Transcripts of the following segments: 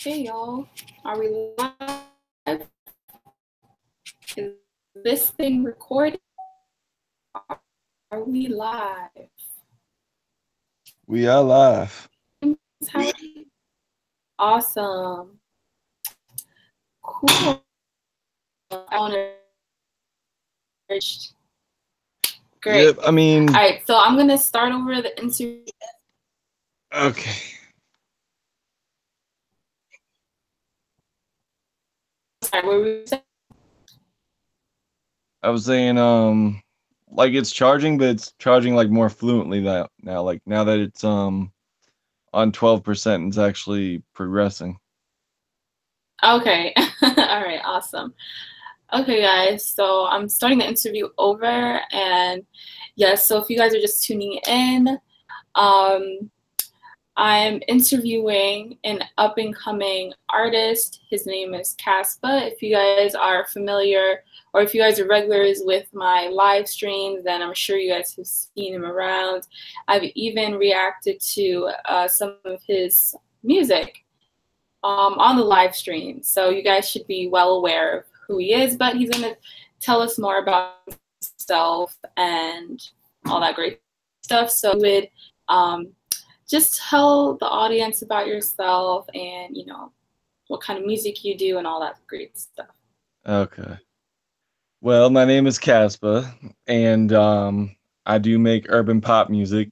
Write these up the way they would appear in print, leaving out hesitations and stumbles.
Hey y'all, are we live? Is this thing recorded? Are we live? We are live. Awesome. Cool. Great. Yep, I mean, all right, so I'm gonna start over the interview. okay. Sorry, what were we saying? I was saying, like it's charging, but it's charging like more fluently now. Like now that it's on 12%, it's actually progressing. Okay. All right, awesome. Okay, guys, so I'm starting the interview over, and yes, so if you guys are just tuning in, I'm interviewing an up and coming artist. His name is Caspa. If you guys are familiar or if you guys are regulars with my live streams, then I'm sure you guys have seen him around. I've even reacted to some of his music on the live stream. So you guys should be well aware of who he is, but he's going to tell us more about himself and all that great stuff. So we would just tell the audience about yourself and, you know, what kind of music you do and all that great stuff. Okay. Well, my name is Caspa, and I do make urban pop music.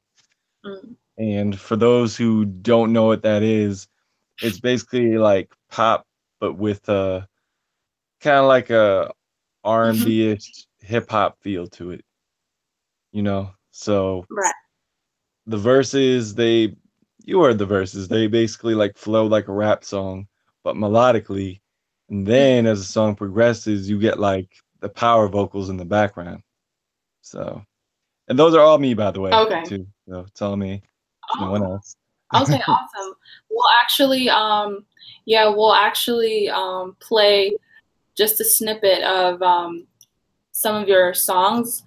And for those who don't know what that is, it's basically like pop, but with kind of like a R&B-ish hip hop feel to it. So Right. the verses, you heard the verses, they basically like flow like a rap song, but melodically. And then as the song progresses, you get like the power vocals in the background. So, and those are all me, by the way, Okay. too. So it's all me. It's no one else. Okay, awesome. We'll actually play just a snippet of some of your songs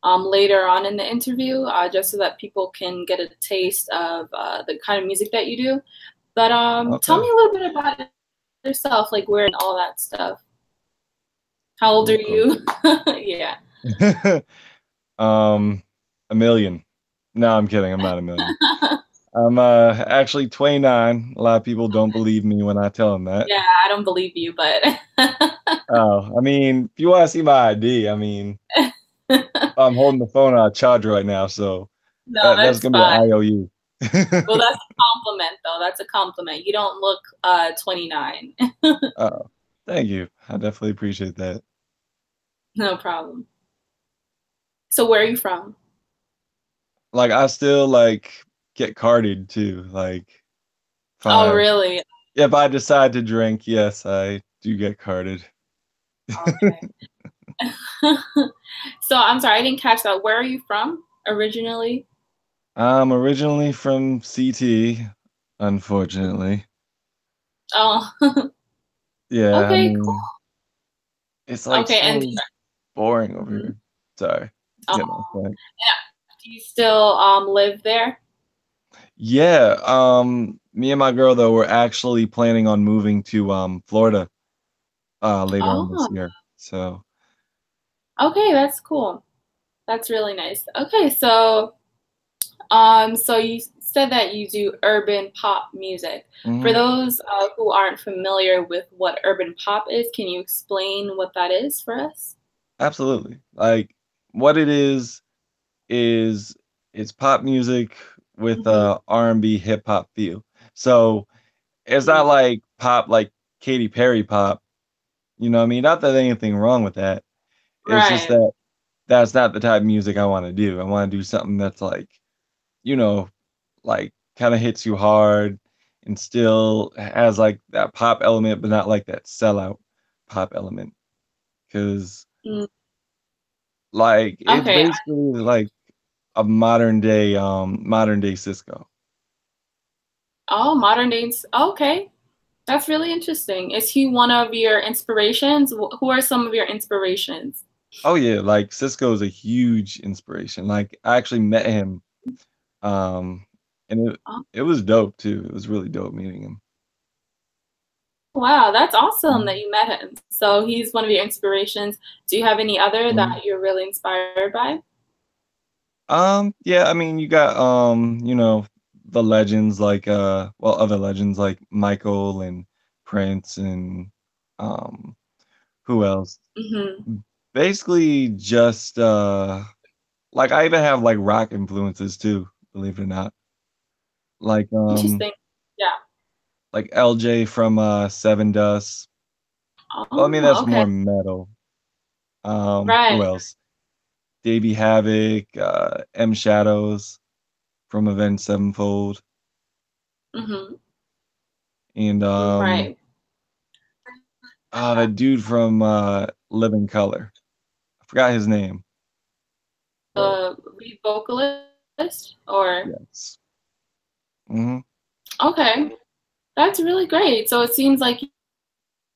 later on in the interview, just so that people can get a taste of the kind of music that you do. But tell me a little bit about yourself, like where and all that stuff. How old are you? Yeah. A million. No, I'm kidding. I'm not a million. I'm actually 29. A lot of people don't believe me when I tell them that. Yeah, I don't believe you, but Oh, I mean, if you want to see my ID, I mean, I'm holding the phone on a charger right now, so no, that's that's gonna be an fine. IOU. Well, that's a compliment, though. That's a compliment. You don't look 29. Oh, thank you. I definitely appreciate that. No problem. So where are you from? Like, I still like get carded too. Like, Oh, if really? if I decide to drink, yes, I do get carded. Okay. So I'm sorry, I didn't catch that. Where are you from originally? I'm originally from CT, unfortunately. Oh, Yeah, I okay, cool. mean, it's like Okay, and so boring over mhm. here. Sorry. Oh, Get my point. yeah. Do you still live there? Yeah, me and my girl though, we're actually planning on moving to Florida later on this Oh, year. So okay, that's cool. That's really nice. Okay, so you said that you do urban pop music. For mhm, those who aren't familiar with what urban pop is, can you explain what that is for us? absolutely. Like what it is it's pop music with Hmm. R&B hip hop feel. So it's not like pop like Katy Perry pop, you know what I mean? Not that there's anything wrong with that. It's just Right. that that's not the type of music I want to do. I want to do something that's like, you know, like kind of hits you hard and still has like that pop element, but not like that sellout pop element. Cause Mm, like it's okay. basically like a modern day Cisco. Oh, modern dance. Okay. That's really interesting. Is he one of your inspirations? Who are some of your inspirations? Oh yeah, like Cisco is a huge inspiration. Like I actually met him, um, and it Oh, it was dope too. It was really dope meeting him. Wow, that's awesome that you met him. So he's one of your inspirations. Do you have any other Mhm. that you're really inspired by? Yeah, I mean, you got, the legends like, well, other legends like Michael and Prince and, um, who else? Hmm. Basically just, like, I even have, like, rock influences too, believe it or not. Like, Interesting. Yeah. like LJ from, Seven Dust. Well, I mean, Oh, that's okay. more metal. Who Right. else? Davey Havoc, M Shadows from Avenged Sevenfold, Hmm. and, Right. that dude from, Living Color. I forgot his name, but Lead vocalist or yes. Mhm. okay. That's really great. So it seems like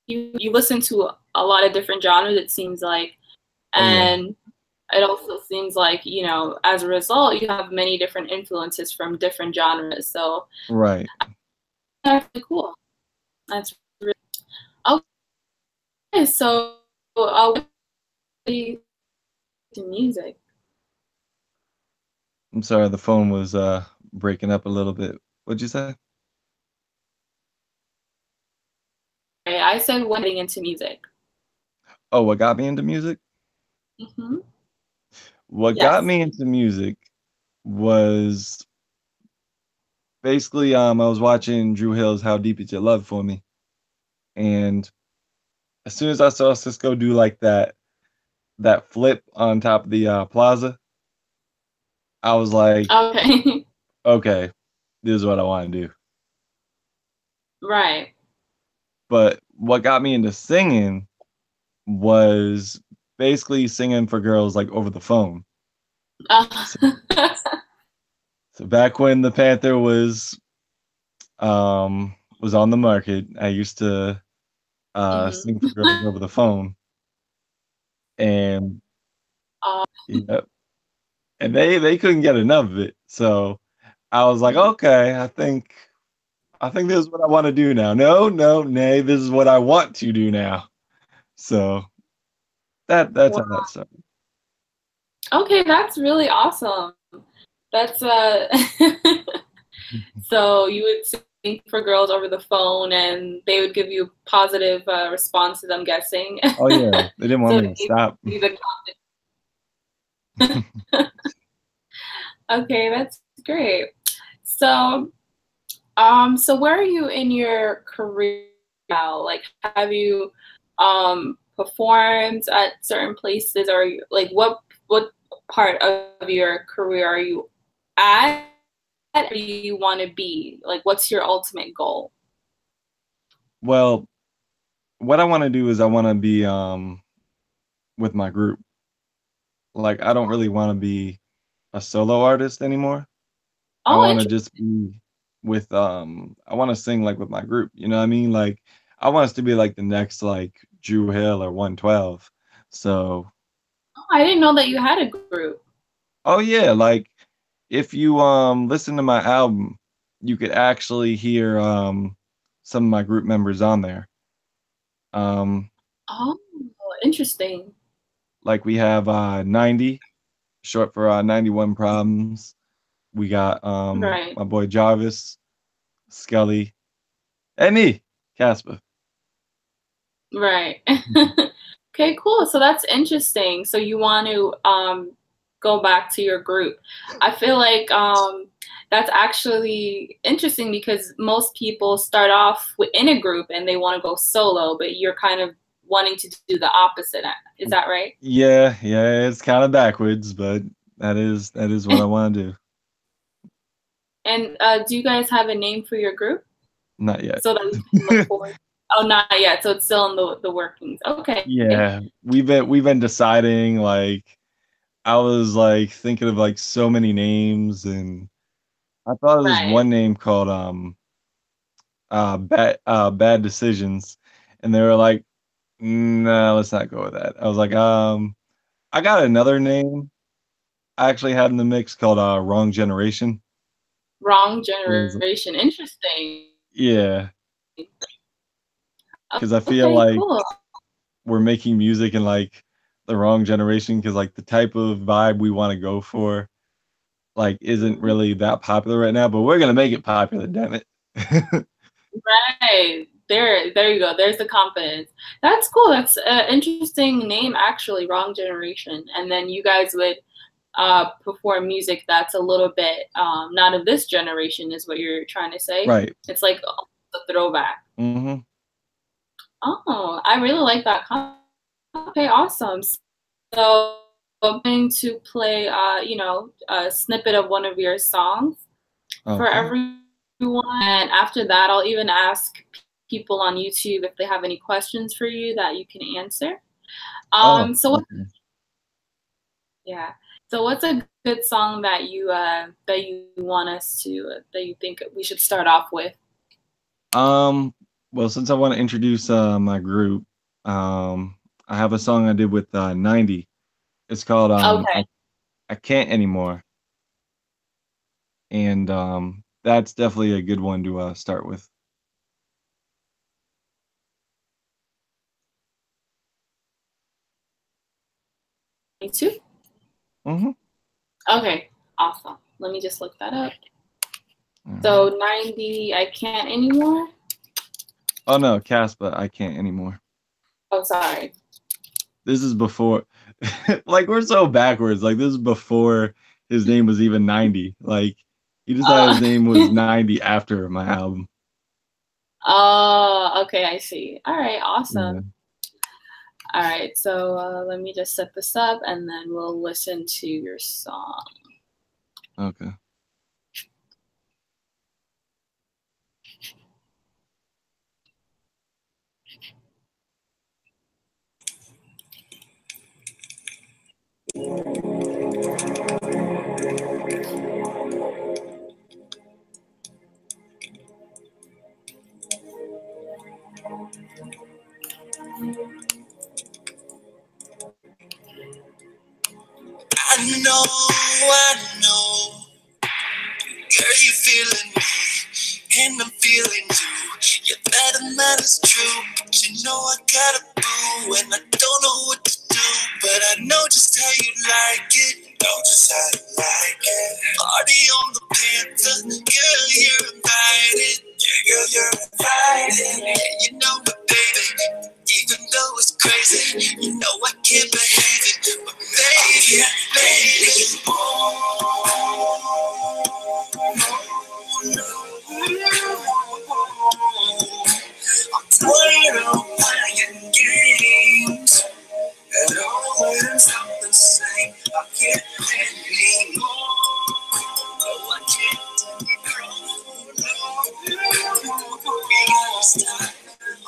you listen to a lot of different genres, it seems like, Oh, yeah. and it also seems like, as a result, you have many different influences from different genres. So Right. that's really cool. That's really okay. So what do you to music? I'm sorry, the phone was, breaking up a little bit. What'd you say? I said when getting into music. Oh, what got me into music? Hmm. What got Yes. me into music was basically, I was watching Drew Hill's "How Deep Is Your Love for Me," and as soon as I saw Cisco do, like, that flip on top of the, plaza, I was like, Okay. "Okay, this is what I wanna do." Right. But what got me into singing was basically singing for girls, like, over the phone. Uh, So so back when the Panther was on the market, I used to, hmm. sing for girls over the phone, and uh, yep, and they couldn't get enough of it, so I was like, "Okay, I think this is what I wanna do now. No, no, nay, this is what I want to do now." So that's how that started. Okay, that's really awesome. That's so you would sing for girls over the phone and they would give you positive responses, I'm guessing. Oh, yeah, they didn't want So me to stop. you the okay, that's great. So so where are you in your career now? Like have you performed at certain places or like what part of your career are you at? Or do you want to be? Like what's your ultimate goal? Well, what I wanna do is I wanna be, with my group. Like, I don't really wanna be a solo artist anymore. I Oh, wanna just be with, I wanna sing, like, with my group, you know what I mean? Like, I want us to be, like, the next, like, Drew Hill or 112. So I didn't know that you had a group. oh, yeah, like, if you, listen to my album, you could actually hear, some of my group members on there. Um, Oh, interesting. like, we have, 90, short for, 91 Problems. We got, Right, my boy Jarvis, Skelly, and me, Casper. right. Okay, cool. So that's interesting. So you want to go back to your group. I feel like that's actually interesting because most people start off within a group and they want to go solo, but you're kind of wanting to do the opposite. Is that right? Yeah, yeah, it's kinda backwards, but that is what I wanna do. And do you guys have a name for your group Not yet. so that we can look forward? Oh, not yet. So it's still in the workings. Okay. Yeah, we've been deciding, like, I was, like, thinking of, like, so many names, and I thought of this Right. one name called, Bad Decisions, and they were like, "No, let's not go with that." I was like, I got another name I actually had in the mix called, Wrong Generation. Wrong It was generation. Interesting. yeah. because I feel Okay, like cool. we're making music in like the wrong generation because like the type of vibe we want to go for like isn't Mhm. really that popular right now, but we're gonna make it popular, damn it. Right. There you go. There's the confidence. That's cool. That's an interesting name, actually, Wrong Generation. And then you guys would perform music that's a little bit not of this generation, is what you're trying to say. Right. It's like a throwback. Mm-hmm. Oh, I really like that. Okay, awesome. So I'm going to play, a snippet of one of your songs for Okay. everyone. And after that, I'll even ask people on YouTube if they have any questions for you that you can answer. Oh, So okay. yeah. So what's a good song that you want us to that you think we should start off with? Um, well, since I want to introduce my group, I have a song I did with 90. It's called Okay. I Can't Anymore. And that's definitely a good one to start with. Me too. Mm-hmm. Okay. Awesome. Let me just look that up. All right. So 90, I can't anymore. Oh no, Caspa, I Can't Anymore. Oh, sorry. This is before, like we're so backwards. Like this is before his name was even 90. Like he decided his Uh, name was 90 after my album. oh, okay, I see. All right, Yeah. awesome. All right, so let me just set this up and then we'll listen to your song. Okay. I know, girl, you feeling me, and I'm feeling you. Yeah, that man is true, but you know I got a boo, and I don't know what to do, but I know just how you like it. Know just how you like it. Party on the Panther, girl, you're invited. Yeah, girl, you're invited. Yeah, you know it, baby. Even though it's crazy, you know I can't behave it, but baby, baby, I'm tired of playing games. It always sounds the same. I can't anymore. No, I can't anymore. No, it's time.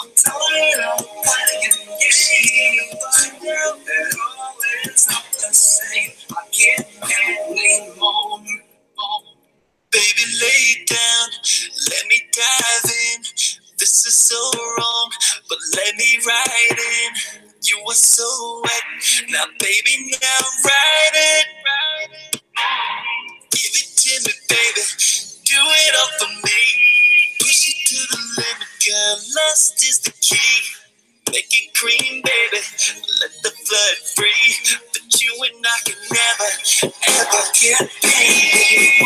I'm tired of playing games. It always sounds the same. I can't anymore. Baby, lay down, let me dive in. This is so wrong, but let me ride in. You were so wet, now baby, now ride it. Give it to me, baby, do it all for me. Push it to the limit, girl, lust is the key. Make it cream, baby, let the flood free. But you and I can never, ever get paid.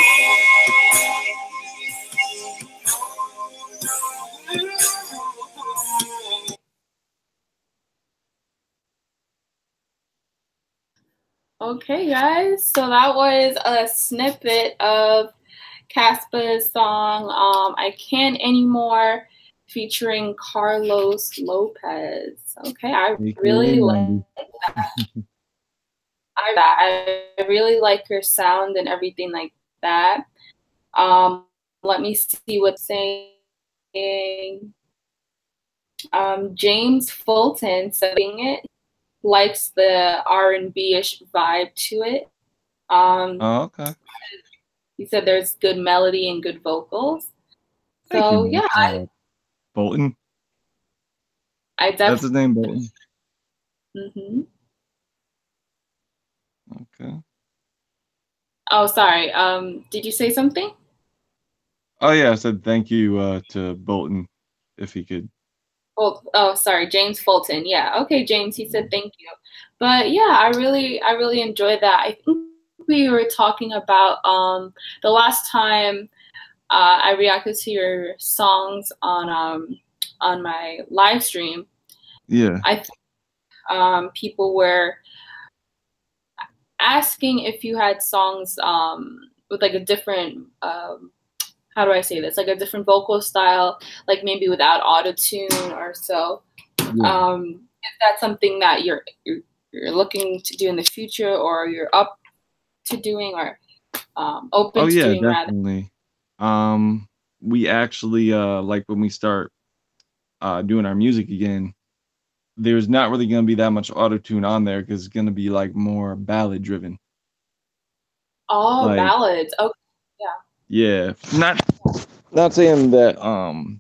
Okay, guys. So that was a snippet of Caspa's song I Can't Anymore featuring Carlos Lopez. Okay, I AKA really like 90. I really like your sound and everything like that. Um, Let me see what's saying. James Fulton saying it likes the R&B-ish vibe to it. Um, Oh, okay. he said there's good melody and good vocals. Thank So you. yeah, Bolton. I That's definitely. his name, Bolton. Mm-hmm. Okay. Oh, sorry. Did you say something? Oh yeah, I said thank you to Bolton if he could. Oh, sorry, James Fulton. Yeah. Okay, James. He said thank you. But yeah, I really enjoyed that. I think we were talking about the last time I reacted to your songs on my live stream. Yeah. I think people were asking if you had songs with like a different how do I say this? Like a different vocal style, like maybe without auto tune or so. Yeah. Is that something that you're looking to do in the future, or you're up to doing, or Oh open to yeah, doing rather? definitely. We actually like when we start doing our music again, there's not really gonna be that much auto tune on there because it's gonna be like more ballad driven. Oh, Like, ballads. Okay, yeah. yeah, not saying that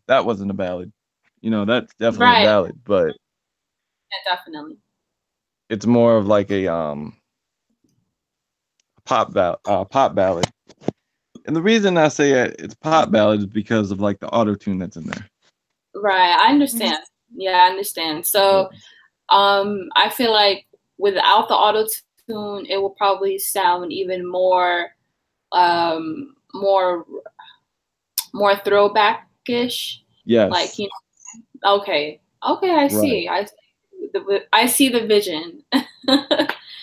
that wasn't a ballad. You know, that's definitely a Right. ballad, but Yeah, definitely. it's more of like a pop ballad. And the reason I say it's pop ballad is because of like the auto tune that's in there. Right. I understand. Yeah, I understand. Yeah. So, I feel like without the auto tune, it will probably sound even more, more, more throwbackish. Like, Yes. you know, okay, okay, I Right. see. I see the vision.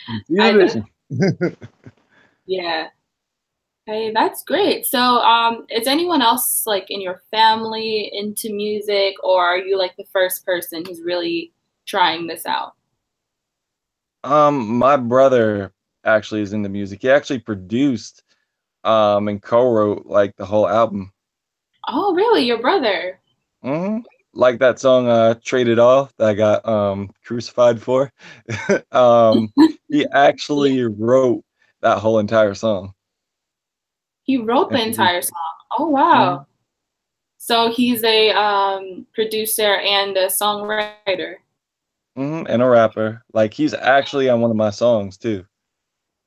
You see the I def- vision. yeah. Hey, that's great. So, is anyone else like in your family into music, or are you like the first person who's really trying this out? My brother actually is into music. He actually produced and co-wrote like the whole album. Oh, really? Your brother? hmm Like that song "Trade It All" that I got crucified for. um, he Yeah. actually wrote that whole entire song He wrote and the produced entire it. song. Oh, hmm wow. So he's a producer and a songwriter. And a rapper. Like he's actually on one of my songs too.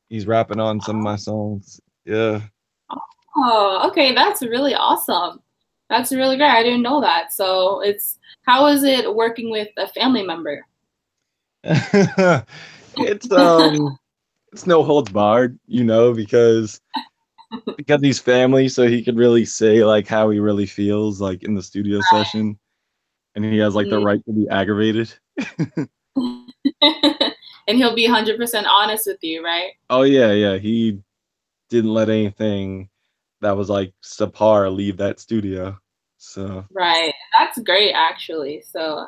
He's rapping on some of my songs. Yeah. Oh, okay. That's really awesome. That's really great. I didn't know that. So how is it working with a family member? it's it's no holds barred, you know, because he's family, so he could really say like how he really feels like in the studio session, and he has like the Mm. right to be aggravated. And he'll be 100% honest with you, right? Oh yeah, yeah. He didn't let anything that was like subpar leave that studio. So Right. That's great, actually. So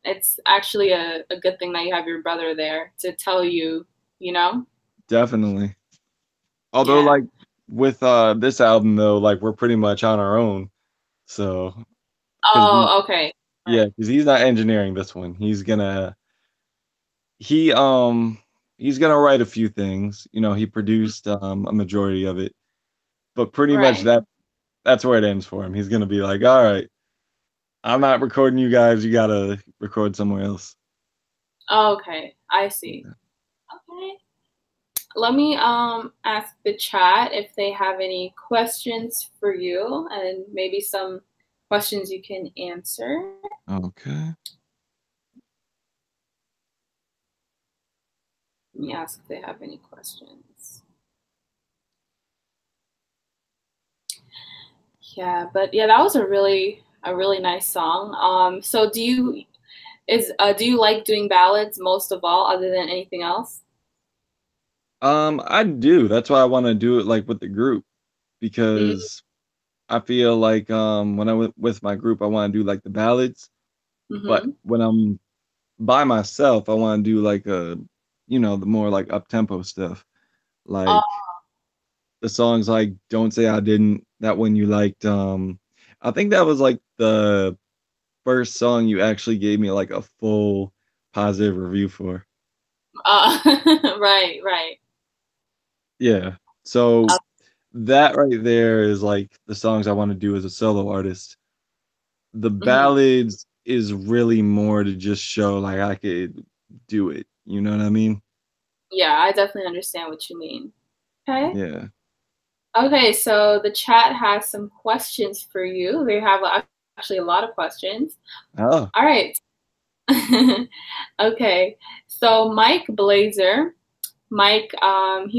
it's actually a good thing that you have your brother there to tell you, you know? definitely. Although Yeah. like with this album though, like we're pretty much on our own. So because Oh, okay. yeah, Right. because he's not engineering this one. He he's gonna write a few things. You know, he produced a majority of it, but pretty much Right. that's where it ends for him. He's gonna be like, all right, I'm not recording you guys. You gotta record somewhere else. Okay. I see. Okay. Let me ask the chat if they have any questions for you, and maybe some questions you can answer. Okay. Let me ask if they have any questions. Yeah, but yeah, that was a really nice song. So do you like doing ballads most of all, other than anything else? I do. That's why I want to do it like with the group because I feel like when I'm with my group, I want to do like the ballads, but Mm-hmm. when I'm by myself, I want to do like the more like up tempo stuff, Oh, like the songs like "Don't Say I Didn't." That one you liked. I think that was like the first song you actually gave me like a full positive review for. right, right. Yeah. So that right there is like the songs I want to do as a solo artist. The Mhm. ballads is really more to just show like I could do it. You know what I mean? Yeah, I definitely understand what you mean. Okay. Yeah. Okay, so the chat has some questions for you. They have a actually a lot of questions. Oh, All right. Okay. So Mike, he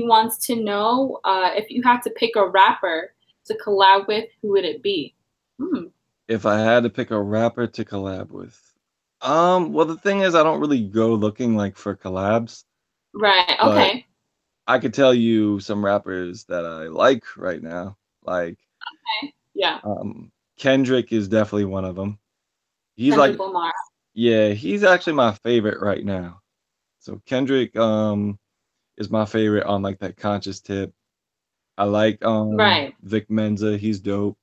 wants to know if you had to pick a rapper to collab with, who would it be? Hmm. if I had to pick a rapper to collab with, well, the thing is, I don't really go looking like for collabs, Right. but Okay. I could tell you some rappers that I like right now. Like, Okay. Yeah. Kendrick is definitely one of them. He's like, Kendrick Lamar. yeah, he's actually my favorite right now. So Kendrick, is my favorite on like that conscious tip. I like Right. Vic Menza, he's dope.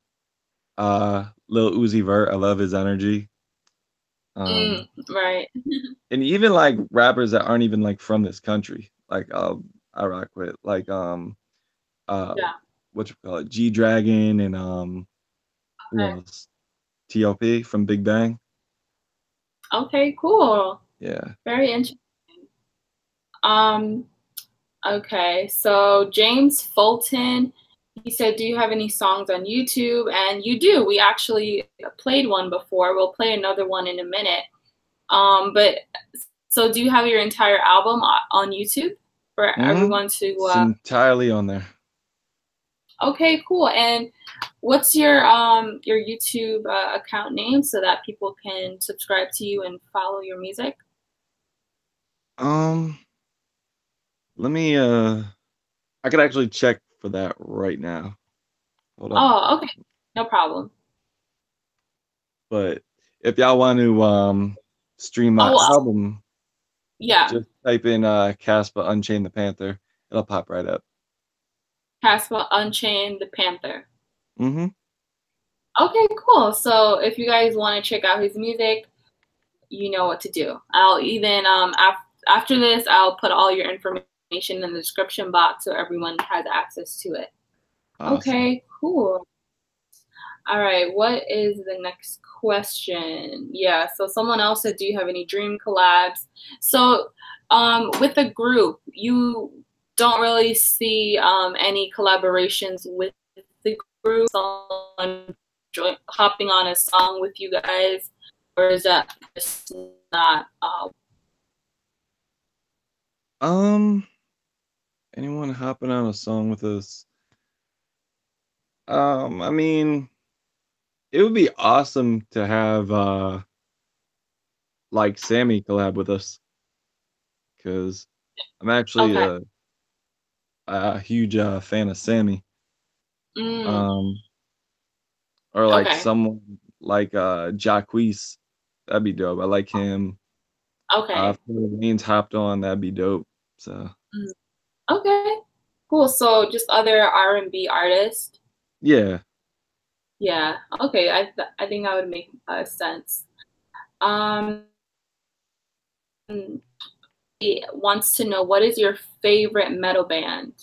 Lil Uzi Vert, I love his energy. Um, Right. and even like rappers that aren't even like from this country, like I rock with like uh Yeah. what you call it, G Dragon and who Okay. else? TLP from Big Bang. Okay. Cool. Yeah. Very interesting. Um. Okay. So James Fulton, he said, "Do you have any songs on YouTube?" And you do. We actually played one before. We'll play another one in a minute. But so do you have your entire album on YouTube for Mm-hmm. everyone to It's entirely on there. Okay, cool. And what's your YouTube account name so that people can subscribe to you and follow your music? Um, let me I could actually check for that right now. Hold on. Oh, okay. No problem. But if y'all want to stream my Oh, album, yeah. just type in Caspa Unchain the Panther. It'll pop right up. Caspa Unchained the Panther. Mm-hmm. Okay, cool. So if you guys want to check out his music, you know what to do. I'll even after this, I'll put all your information in the description box so everyone has access to it. Awesome. Okay, cool. All right, what is the next question? Yeah, so someone else said, do you have any dream collabs? So, with the group, you don't really see any collaborations with the group, someone hopping on a song with you guys, or is that just not? Um, anyone hopping on a song with us? I mean, it would be awesome to have like Sammy collab with us because I'm actually Okay. a huge fan of Sammy. Mm, Um, or like okay. someone like Jacquees, that'd be dope. I like him. If Okay. Lane's hopped on, that'd be dope. So Mm, okay. Cool. So just other R&B artists. yeah. Yeah. Okay. I think that would make sense. Um, he wants to know, what is your favorite metal band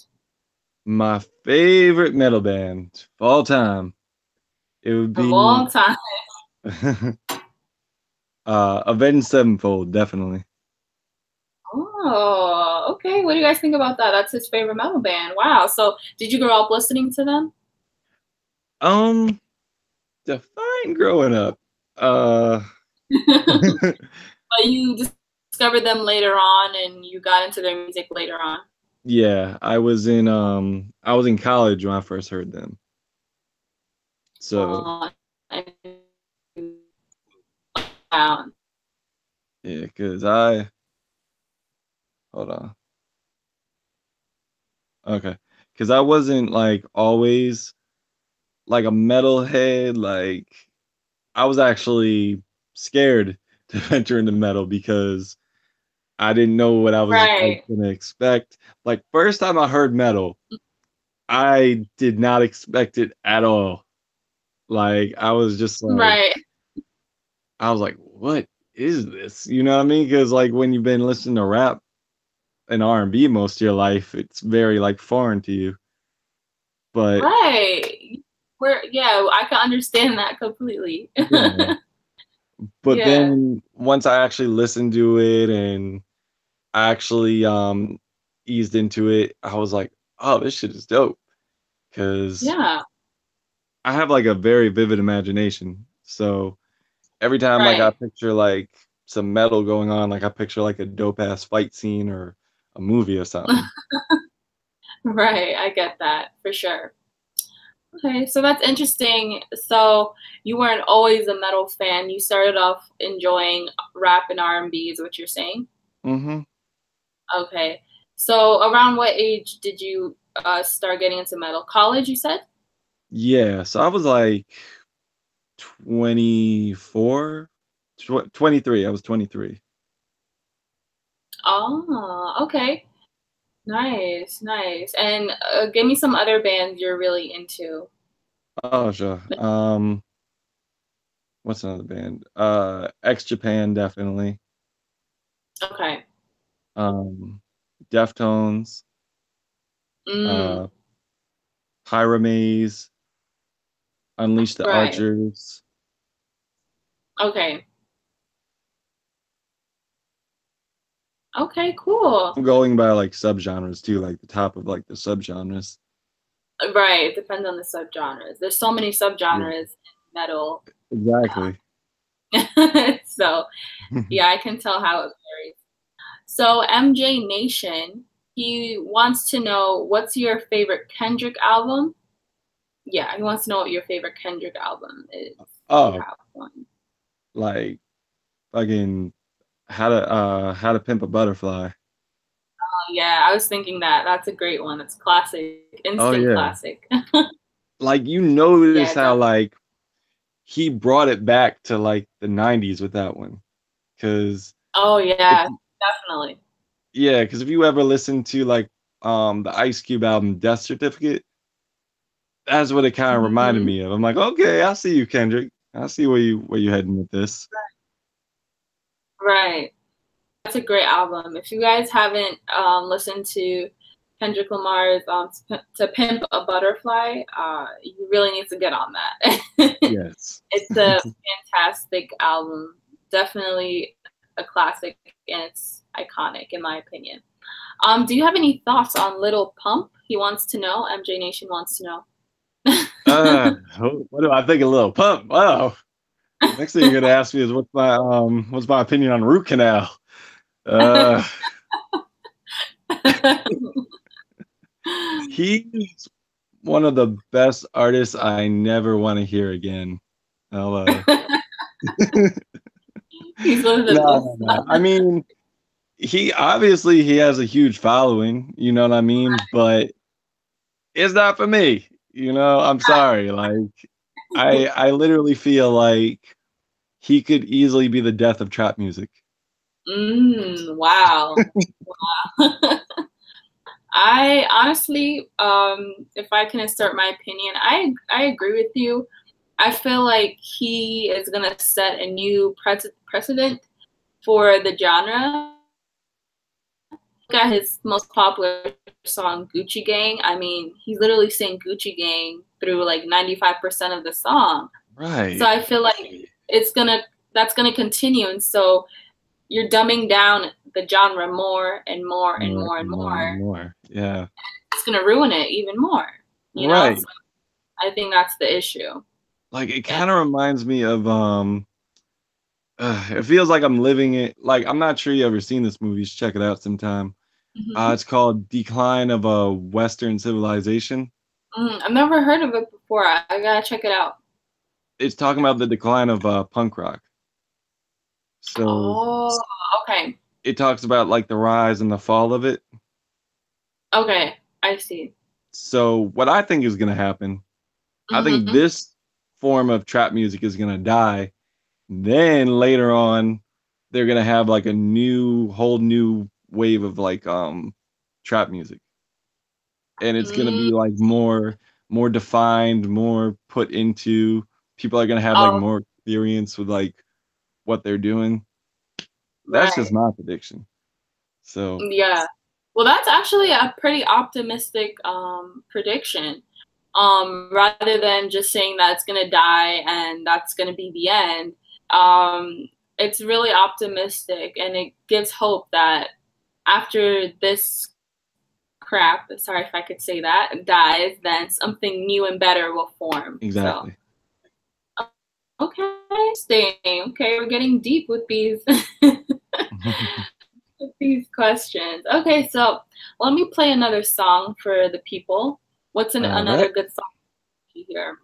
My favorite metal band of all time, it would of be all time? Avenged Sevenfold, definitely. Oh, okay. What do you guys think about that? That's his favorite metal band. Wow. So did you grow up listening to them? Um, define growing up. Uh, But you discovered them later on and you got into their music later on. yeah, I was in college when I first heard them. So And wow. yeah, hold on. Okay. Because I wasn't like always like a metalhead. Like I was actually scared to venture into metal because I didn't know what I was like Right. gonna expect. Like first time I heard metal, I did not expect it at all. Like I was just like Right. I was like, what is this? You know what I mean? Because like when you've been listening to rap and R&B most of your life, it's very like foreign to you. But Right. Yeah, I can understand that completely. yeah. But Yeah. then once I actually listened to it and I actually eased into it, I was like, oh, this shit is dope. Because Yeah. I have like a very vivid imagination. So every time like I Right. picture like some metal going on, like I picture like a dope ass fight scene or a movie or something. Right. I get that for sure. Okay, so that's interesting. So you weren't always a metal fan. You started off enjoying rap and R&B, is what you're saying? Mm-hmm. Okay. So around what age did you start getting into metal? College, you said? Yeah, so I was like 24, 23. I was 23. Oh, okay. Nice, nice. And give me some other bands you're really into. Oh, sure. What's another band? X Japan, definitely. Okay. Um, Deftones, Mm, uh, Pyramaze, Unleash the right. Archers. Okay. Okay, cool. I'm going by like subgenres too, like the top of like the subgenres. Right. It depends on the subgenres. There's so many Yeah, subgenres in metal. exactly. So yeah, I can tell how it varies. So MJ Nation, he wants to know what's your favorite Kendrick album? Yeah, he wants to know what your favorite Kendrick album is, if you Oh, have one. like fucking how to pimp a butterfly. Oh, yeah, I was thinking that. That's a great one. It's classic, Oh instant yeah. classic. Like you notice Yeah, how definitely. like he brought it back to like the 90s with that one. Cause Oh if yeah, definitely. yeah, because if you ever listen to like the Ice Cube album Death Certificate, that's what it kind of reminded Hmm. me of. I'm like, okay, I see you, Kendrick. I see where you heading with this. Right. That's a great album. If you guys haven't listened to Kendrick Lamar's "To Pimp a Butterfly," you really need to get on that. Yes. It's a fantastic album. Definitely a classic, and it's iconic in my opinion. Do you have any thoughts on Little Pump? He wants to know. MJ Nation wants to know. What do I think of Lil Pump? Oh, next thing you're gonna ask me is what's my opinion on root canal? Uh, he's one of the best artists I never want to hear again. I'll, He's one of the no, no, best. no. I mean, he has a huge following, you know what I mean? But it's not for me. You know, I'm sorry. Like I literally feel like he could easily be the death of trap music. Wow. I honestly, if I can assert my opinion, I agree with you. I feel like he is gonna set a new precedent for the genre. Look at his most popular song, Gucci Gang. I mean, he's literally saying Gucci Gang through like 95% of the song. So Right. I feel like it's gonna that's gonna continue, and so you're dumbing down the genre more and more and More more and and more and more. more. Yeah. It's gonna ruin it even more. You know, Right. so I think that's the issue. Like it Yeah. kind of reminds me of it feels like I'm living it. Like I'm not sure you ever seen this movie. You should check it out sometime. Hmm. It's called Decline of a Western Civilization. I've never heard of it before. I gotta check it out. It's talking about the decline of punk rock. So Oh, okay. it talks about like the rise and the fall of it. Okay, I see. So what I think is going to happen, I think Hmm. this form of trap music is going to die. Then later on, they're going to have like a whole new wave of like trap music, and it's going to Mm, be like more defined, more put into. People are going to have like oh, more experience with like what they're doing. That's just right. my prediction. So Yeah. Well, that's actually a pretty optimistic prediction. Rather than just saying that it's gonna die and that's gonna be the end. It's really optimistic and it gives hope that after this crap, sorry if I could say that, dies, then something new and better will form. So exactly. Okay, staying. Okay, we're getting deep with these with these questions. Okay, so let me play another song for the people. What's All another right. good song to hear?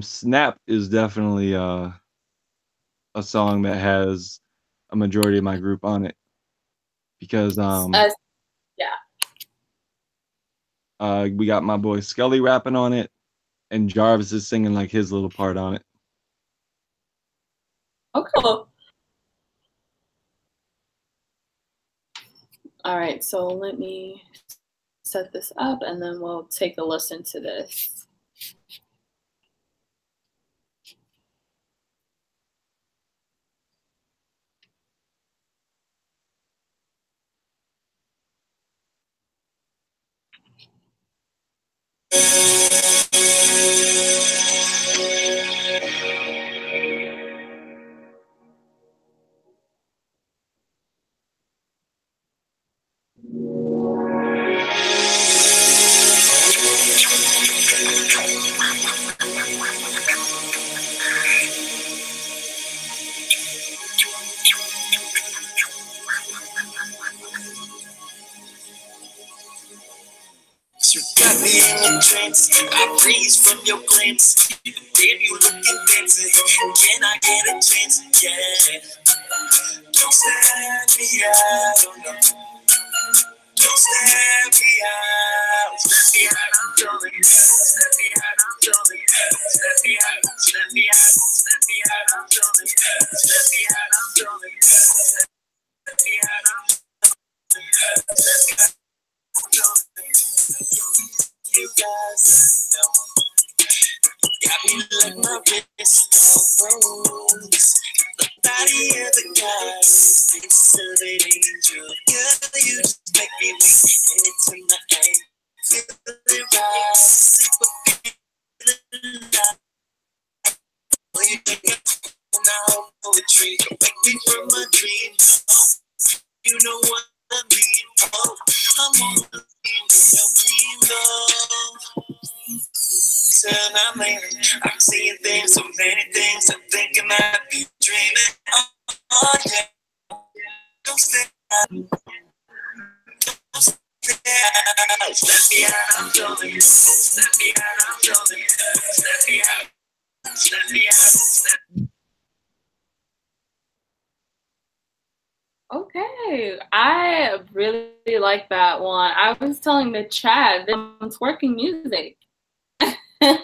Snap is definitely a song that has a majority of my group on it because Uh, yeah. we got my boy Scully rapping on it and Jarvis is singing like his little part on it. Oh, cool. All right, so let me set this up and then we'll take a listen to this. You got me in a trance. I freeze from your glance. Damn, you looking fancy. Can I get a chance? Yeah. Don't stand me out. Oh, no. Don't stand me out. Stand me out, I'm going. Stand me out, I'm going. Stand me out, stand me out. Stand me out, I'm going. Stand me out, I'm going. Stand me out, I'm going. Stand me out, I'm going. You guys know. Got me like my wrist all froze. The body of the guy, face of an angel. Girl, you just make me weak. Into my aim, feel it rise. Sleep with feeling alive. When you take me now, poetry. Wake me from a dream. Oh, you know what I mean. Oh, I'm on the dream with your dream, though. I'm laying, I'm seeing things, so many things. I'm thinking I'd be dreaming. Oh, yeah. Don't stay out. Don't stay out. Let me out, I'm going. Let me out, I'm going. Let me out. Let me out. Okay, I really like that one. I was telling the chat that I'm twerking music.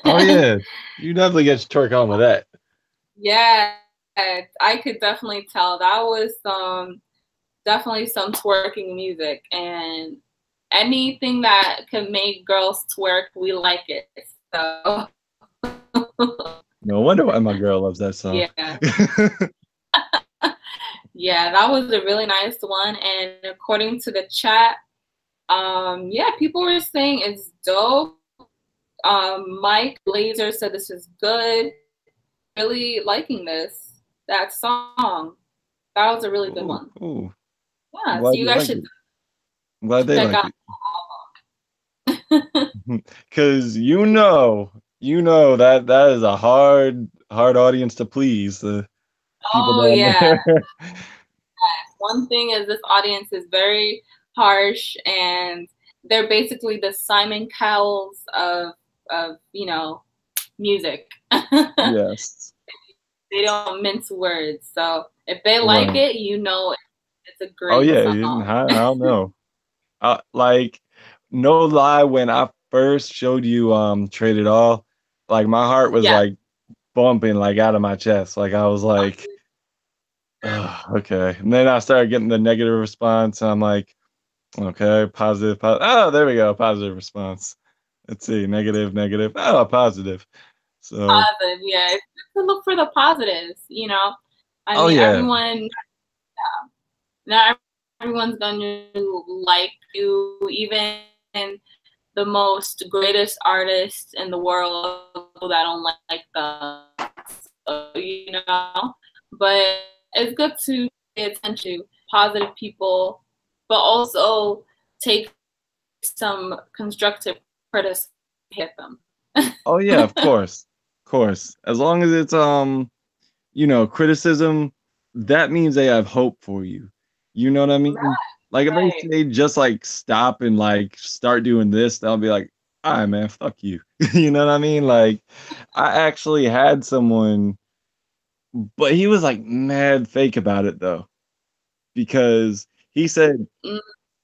Oh yeah, you definitely get to twerk on with that. Yeah, I could definitely tell that was definitely some twerking music, and anything that can make girls twerk, we like it. So No wonder why my girl loves that song. yeah. Yeah, that was a really nice one. And according to the chat, yeah, people were saying it's dope. Mike Blazer said this is good. Really liking that song. That was a really good one. Ooh. Yeah, so you guys should I'm glad they check like out it. Because you know that is a hard audience to please. The people Oh down yeah. there. One thing is this audience is very harsh, and they're basically the Simon Cowells of music. Yes. They don't mince words. So if they like Right. it, it's a Oh great yeah. song. I don't know. Like, no lie, when I first showed you Trade It All, like my heart was Yeah. like bumping like out of my chest. Like I was like, okay. And then I started getting the negative response. And I'm like, okay, positive. Oh, there we go. Positive response. Let's see. Negative, negative. Oh, positive. So, Positive, yeah. It's good to look for the positives, you know. I oh mean, yeah. not everyone's gonna like you, even the most greatest artists in the world that don't like them. So, but it's good to pay attention to positive people, but also take some constructive criticism hit them. Oh yeah, of course. Of course. As long as it's criticism, that means they have hope for you. You know what I mean? Like if they Right. say just like stop and like start doing this, they'll be like, all right, man, fuck you. You know what I mean? Like I actually had someone, but he was like mad fake about it though, because he said, Mm,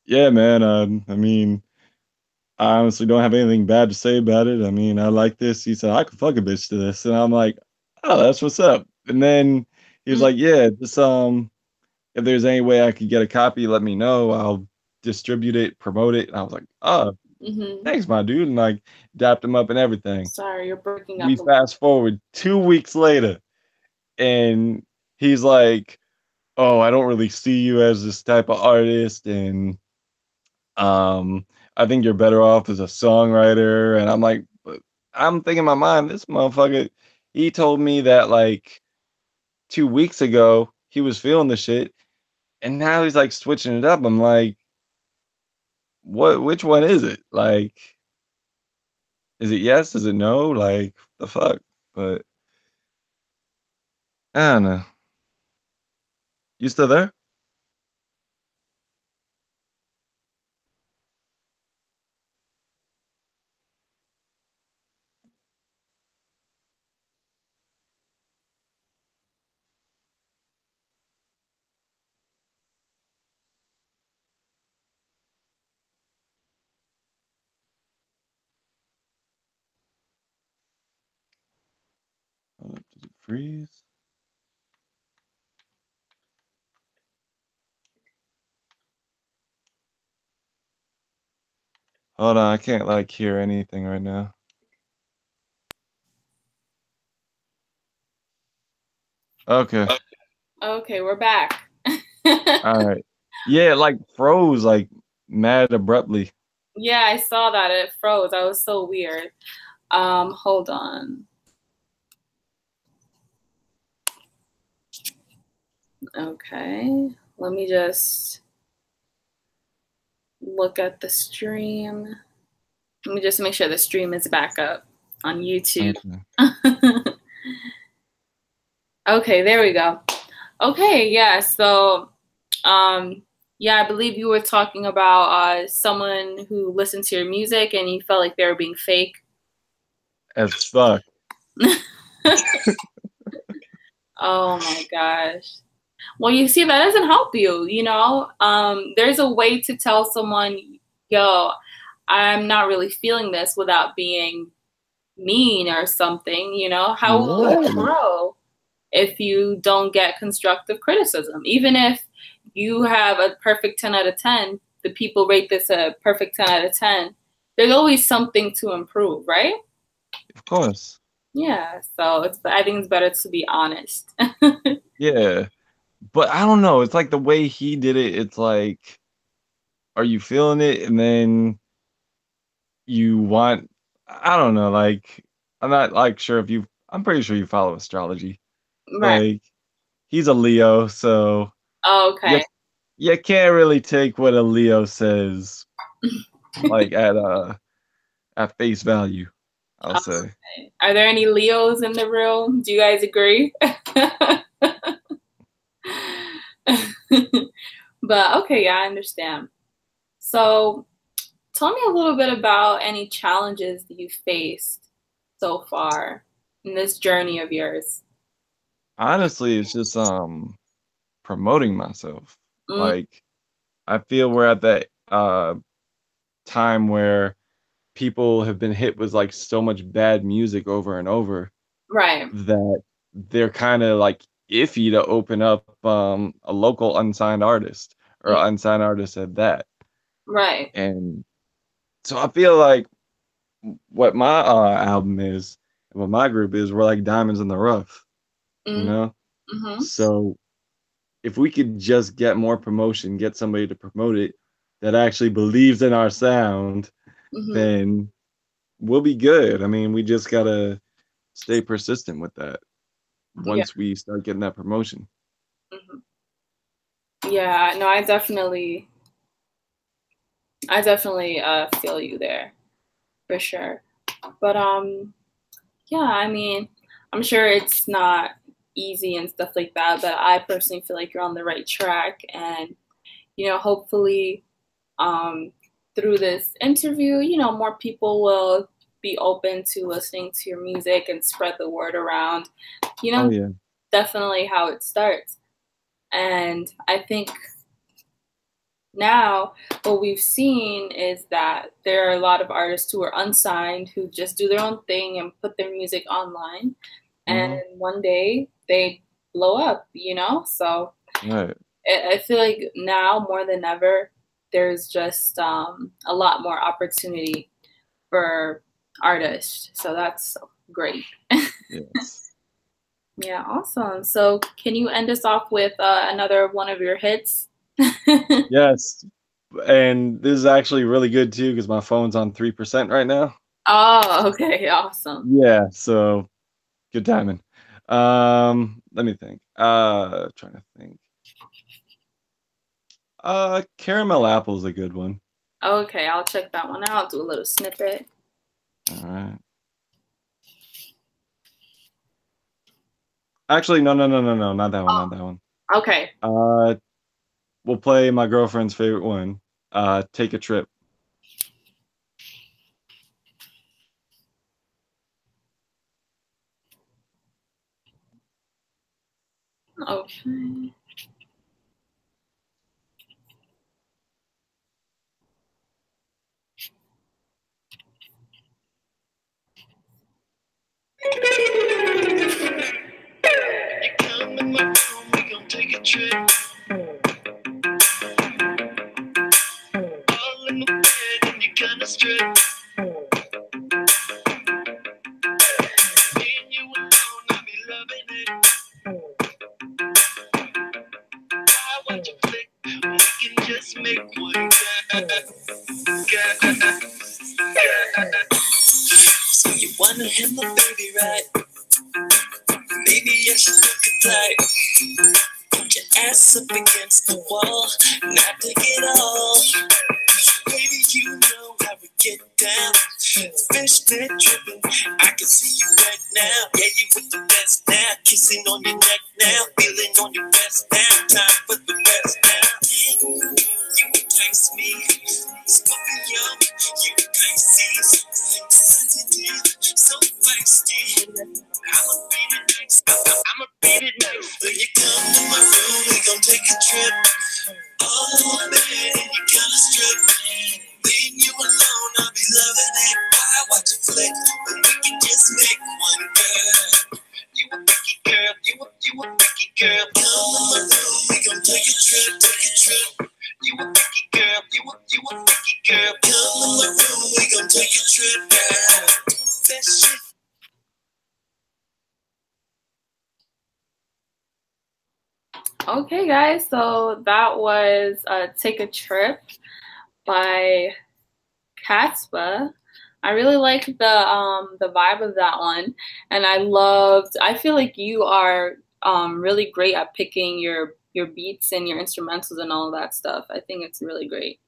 yeah, man, I mean, I honestly don't have anything bad to say about it. I mean, I like this. He said, I could fuck a bitch to this. And I'm like, oh, that's what's up. And then he was mm, like, yeah, just if there's any way I could get a copy, let me know. I'll distribute it, promote it. And I was like, oh, mm-hmm. thanks, my dude. And like dapped him up and everything. Sorry, you're breaking We up. fast forward 2 weeks later, and he's like, oh, I don't really see you as this type of artist, and um, I think you're better off as a songwriter. And I'm like, but I'm thinking in my mind, this motherfucker, he told me that like 2 weeks ago he was feeling the shit, and now he's like switching it up. I'm like, what? Which one is it? Like, is it yes? Is it no? Like, the fuck? But I don't know. You still there? Did it freeze? Hold on, I can't like hear anything right now. Okay. Okay, we're back. All right. Yeah, it like froze like mad abruptly. Yeah, I saw that. It froze. That was so weird. Hold on. Okay. Let me just look at the stream. Let me just make sure the stream is back up on YouTube. Okay. Okay, there we go. Okay, yeah. So, yeah, I believe you were talking about someone who listened to your music and you felt like they were being fake. As fuck. Oh my gosh. Well, you see, that doesn't help you, you know? There's a way to tell someone, yo, I'm not really feeling this without being mean or something, you know? How will you Right. grow if you don't get constructive criticism? Even if you have a perfect 10 out of 10, the people rate this a perfect 10 out of 10, there's always something to improve, right? Of course. Yeah, so I think it's better to be honest. Yeah. But I don't know. It's like the way he did it, it's like, are you feeling it? And then you want, I don't know, like, I'm not like sure if you, I'm pretty sure you follow astrology. Right. Like, he's a Leo, so you, Okay. you can't really take what a Leo says, like, at face value, I'll say. Okay. Are there any Leos in the room? Do you guys agree? But okay, yeah, I understand. So tell me a little bit about any challenges that you faced so far in this journey of yours. Honestly, it's just promoting myself. Mm, Like, I feel we're at that time where people have been hit with like so much bad music over and over right. that they're kind of like iffy to open up a local unsigned artist or Mm, unsigned artist at that. right. And so I feel like what my album is, what my group is, we're like diamonds in the rough, you Mm, know? mm-hmm, So if we could just get more promotion, get somebody to promote it that actually believes in our sound, mm-hmm. then we'll be good. I mean, we just gotta stay persistent with that Yeah. once we start getting that promotion. Hmm. Yeah, no, I definitely feel you there for sure. But yeah, I mean, I'm sure it's not easy and stuff like that, but I personally feel like you're on the right track. And, hopefully um, through this interview, more people will be open to listening to your music and spread the word around, Oh yeah. definitely how it starts. And I think now what we've seen is that there are a lot of artists who are unsigned who just do their own thing and put their music online, and Hmm. one day they blow up, so Right. I feel like now more than ever there's just a lot more opportunity for artists, so that's great. Yes. Yeah, awesome. So can you end us off with another one of your hits? Yes. And this is actually really good too because my phone's on 3% right now. Oh, okay, awesome. Yeah, so good timing. Let me think. Trying to think. Caramel apple's a good one. Okay, I'll check that one out. I'll do a little snippet. All right. Actually, no, no, no, no, no, not that one, not that one. Okay. Uh, we'll play my girlfriend's favorite one. Take a trip. Okay. You come in my room, we gon' take a trip. All in the bed and you're gonna strip. Me and you alone, I'll be loving it. Why watch a flick when we can just make one? So you wanna have my baby, right? Maybe I should take a flight. Put your ass up against the wall, not take it all. Baby, you know how we get down. Fishnet dripping, I can see you right now. Yeah, you with the best now. Kissing on your neck now, feeling on your breast now. Time for the rest now. You entice me, Scorpio. You Pisces, sensitive, so feisty. I'ma beat it nice. I'ma beat it nice. When you come to my room, we gon' take a trip. Oh man, you gonna strip. Leave you alone, I'll be loving it. Why watch a flick when we can just make one, girl? You a picky girl, you a picky girl. Come in my room, we gon' take a trip, take a trip. You a picky girl, you a picky girl. Come in my room, we gon' take a trip, girl. That shit. Okay, guys. So that was "Take a Trip" by Caspa. I really like the vibe of that one, and I feel like you are really great at picking your beats and your instrumentals and all of that stuff. I think it's really great.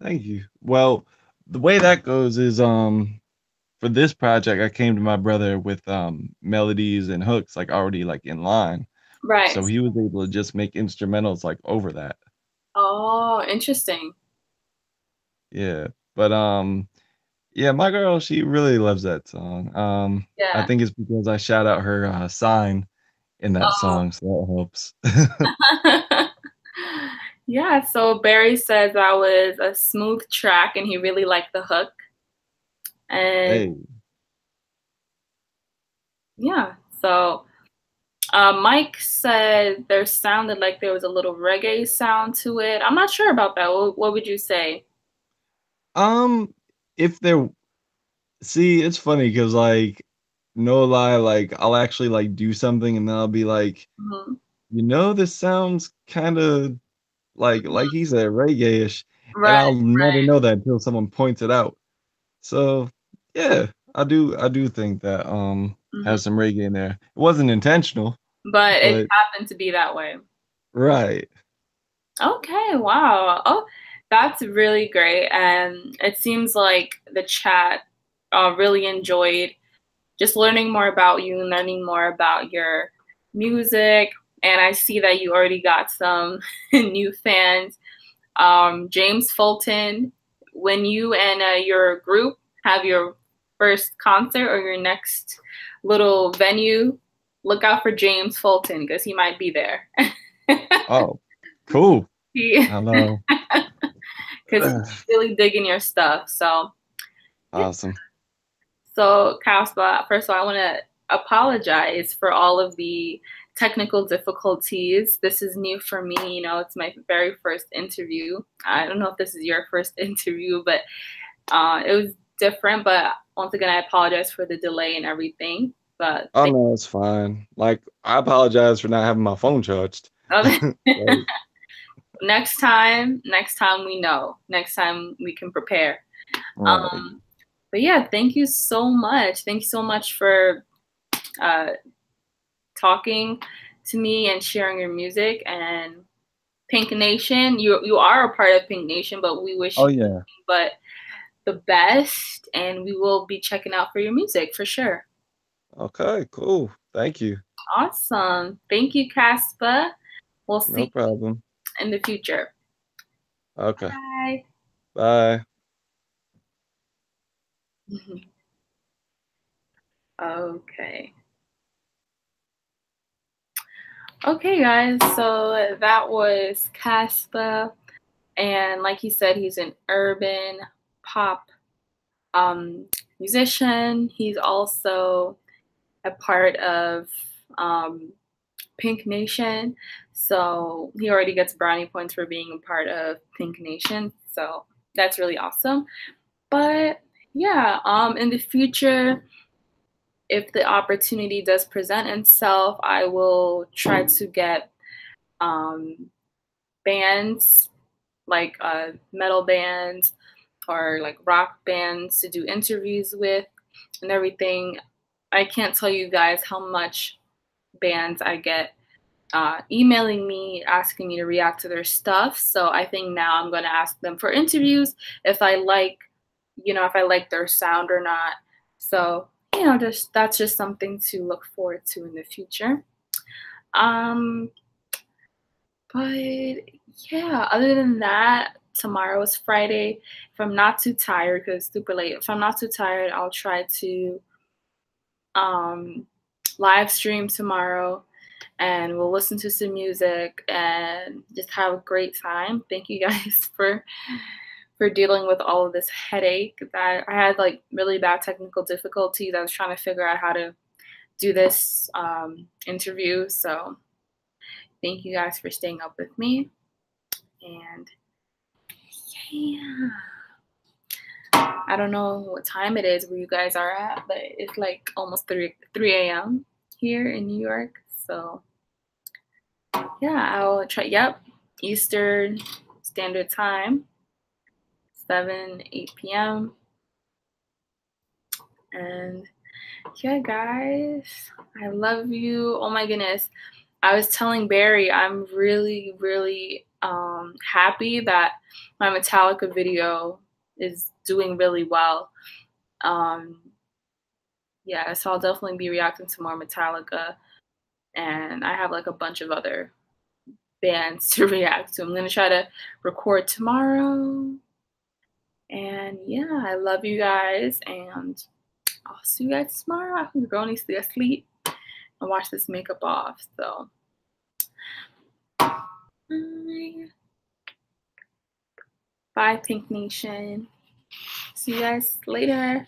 Thank you. Well, the way that goes is for this project I came to my brother with melodies and hooks like already like in line. Right. So he was able to just make instrumentals like over that. Oh, interesting. Yeah. But yeah, my girl, she really loves that song. I Yeah. think it's because I shout out her sign in that song, so that helps. Yeah, so Barry says that was a smooth track and he really liked the hook. And Hey. yeah, so Mike said there sounded like there was a little reggae sound to it. I'm not sure about that. What would you say? If there see, it's funny because like no lie, like I'll actually like do something and then I'll be like, Mhm. this sounds kind of like he said, reggae-ish, and Right, I'll never know that until someone points it out. So yeah, I do think that mhm. has some reggae in there. It wasn't intentional, But it but happened to be that way. right. Okay, wow. Oh, that's really great. And it seems like the chat really enjoyed just learning more about you and learning more about your music. And I see that you already got some new fans. James Fulton, when you and your group have your first concert or your next little venue, look out for James Fulton because he might be there. Oh, cool. Because Hello. he's really digging your stuff. So Awesome. So, Caspa, first of all, I want to apologize for all of the technical difficulties. This is new for me. You know, it's my very first interview. I don't know if this is your first interview, but it was different. But once again, I apologize for the delay and everything. But Oh no, it's fine. Like, I apologize for not having my phone charged. next time we know. Next time we can prepare. Right. But yeah, thank you so much. Thank you so much for talking to me and sharing your music. And Pink Nation, you are a part of Pink Nation, but we wish you but the best, and we will be checking out for your music for sure. Okay, cool. Thank you. Awesome. Thank you, Caspa. We'll see No problem. you in the future. Okay. Bye. Bye. Okay. Okay, guys, so that was Caspa, and like he said, he's an urban pop musician. He's also a part of Pink Nation, so he already gets brownie points for being a part of Pink Nation, so that's really awesome. But yeah, in the future, if the opportunity does present itself, I will try to get bands like metal bands or like rock bands to do interviews with and everything. I can't tell you guys how much bands I get emailing me asking me to react to their stuff. So I think now I'm going to ask them for interviews if I like, if I like their sound or not. So that's just something to look forward to in the future. But yeah, other than that, tomorrow is Friday. If I'm not too tired, because it's super late, if I'm not too tired, I'll try to live stream tomorrow, and we'll listen to some music and just have a great time. Thank you guys for dealing with all of this headache. I had like really bad technical difficulties. I was trying to figure out how to do this interview. So thank you guys for staying up with me. And yeah, I don't know what time it is where you guys are at, but it's like almost 3 a.m. here in New York. So yeah, I'll try. Yep, Eastern Standard Time, 8 p.m. And yeah, guys, I love you. Oh my goodness. I was telling Barry, I'm really, really happy that my Metallica video is doing really well. Yeah, so I'll definitely be reacting to more Metallica. And I have like a bunch of other bands to react to. I'm going to try to record tomorrow. And yeah, I love you guys. And I'll see you guys tomorrow. I think the girl needs to get sleep and wash this makeup off. So, bye, Pink Nation. See you guys later.